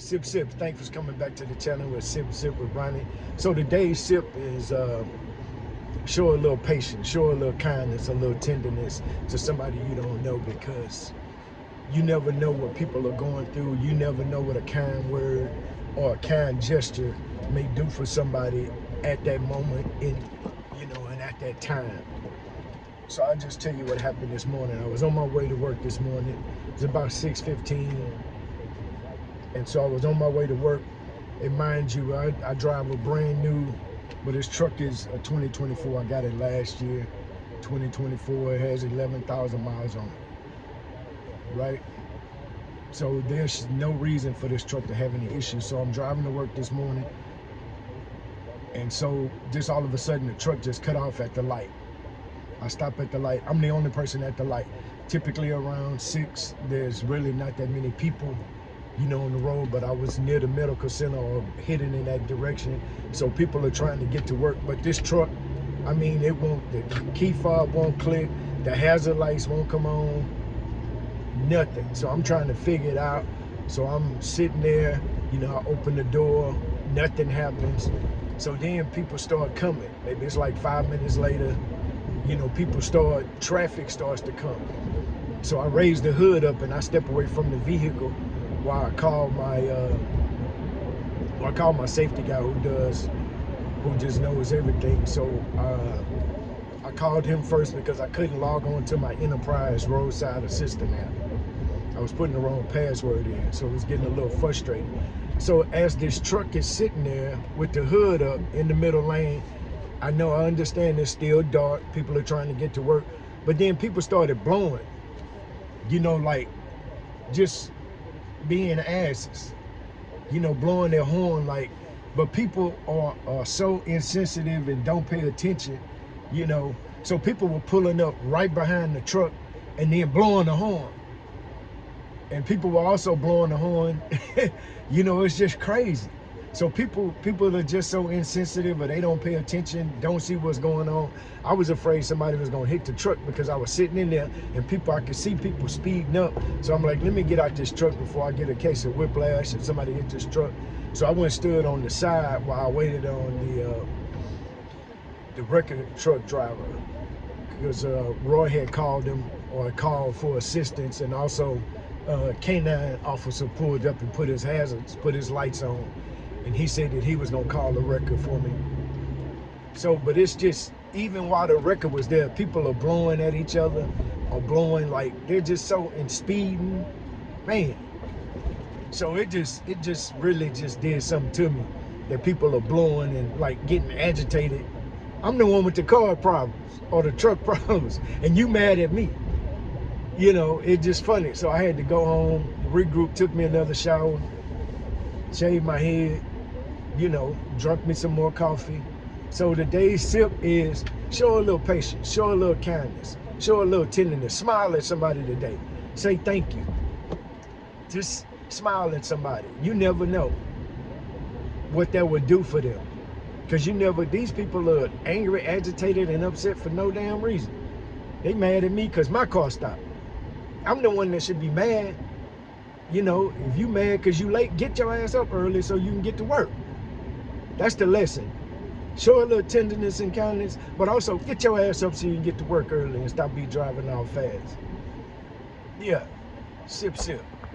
Sip Sip, thanks for coming back to the channel with Sip Sip with Ronnie. So today's sip is show a little patience, show a little kindness, a little tenderness to somebody you don't know, because you never know what people are going through. You never know what a kind word or a kind gesture may do for somebody at that moment and at that time. So I'll just tell you what happened this morning. I was on my way to work this morning. It's about 6:15. And so I was on my way to work. And mind you, I drive a brand new, but this truck is a 2024. I got it last year, 2024. It has 11,000 miles on it, right? So there's no reason for this truck to have any issues. So I'm driving to work this morning. And so just all of a sudden, the truck just cut off at the light. I stop at the light. I'm the only person at the light. Typically around 6, there's really not that many people, on the road, but I was near the medical center or heading in that direction. So people are trying to get to work. But this truck, it won't, the key fob won't click, the hazard lights won't come on, nothing. So I'm trying to figure it out. So I'm sitting there, I open the door, nothing happens. So then people start coming. Maybe it's like 5 minutes later, traffic starts to come. So I raise the hood up and I step away from the vehicle while I call my safety guy who just knows everything. So I called him first because I couldn't log on to my Enterprise roadside assistant app. I was putting the wrong password in, so it was getting a little frustrating. So as this truck is sitting there with the hood up in the middle lane, I understand it's still dark, people are trying to get to work, but then people started blowing, like just being asses, blowing their horn, but people are so insensitive and don't pay attention, so people were pulling up right behind the truck and then blowing the horn. And people were also blowing the horn. It's just crazy. So people are just so insensitive, or they don't pay attention, don't see what's going on. I was afraid somebody was gonna hit the truck because I was sitting in there and I could see people speeding up. So I'm like, let me get out this truck before I get a case of whiplash and somebody hit this truck. So I went and stood on the side while I waited on the record truck driver, because Roy had called him, or called for assistance, and also K9 officer pulled up and put his lights on. And he said that he was gonna call the record for me. So, but it's just, even while the record was there, people are blowing at each other, or blowing, like they're just so in speeding, man. So it just really just did something to me, that people are blowing and like getting agitated. I'm the one with the car problems or the truck problems, and you mad at me. It's just funny. So I had to go home, regroup, took me another shower, shaved my head, drunk me some more coffee. So today's sip is show a little patience, show a little kindness, show a little tenderness. Smile at somebody today. Say thank you. Just smile at somebody. You never know what that would do for them. Because these people are angry, agitated, and upset for no damn reason. They mad at me because my car stopped. I'm the one that should be mad. If you mad because you late, get your ass up early so you can get to work. That's the lesson. Show a little tenderness and kindness, but also get your ass up so you can get to work early and stop driving all fast. Yeah, sip, sip.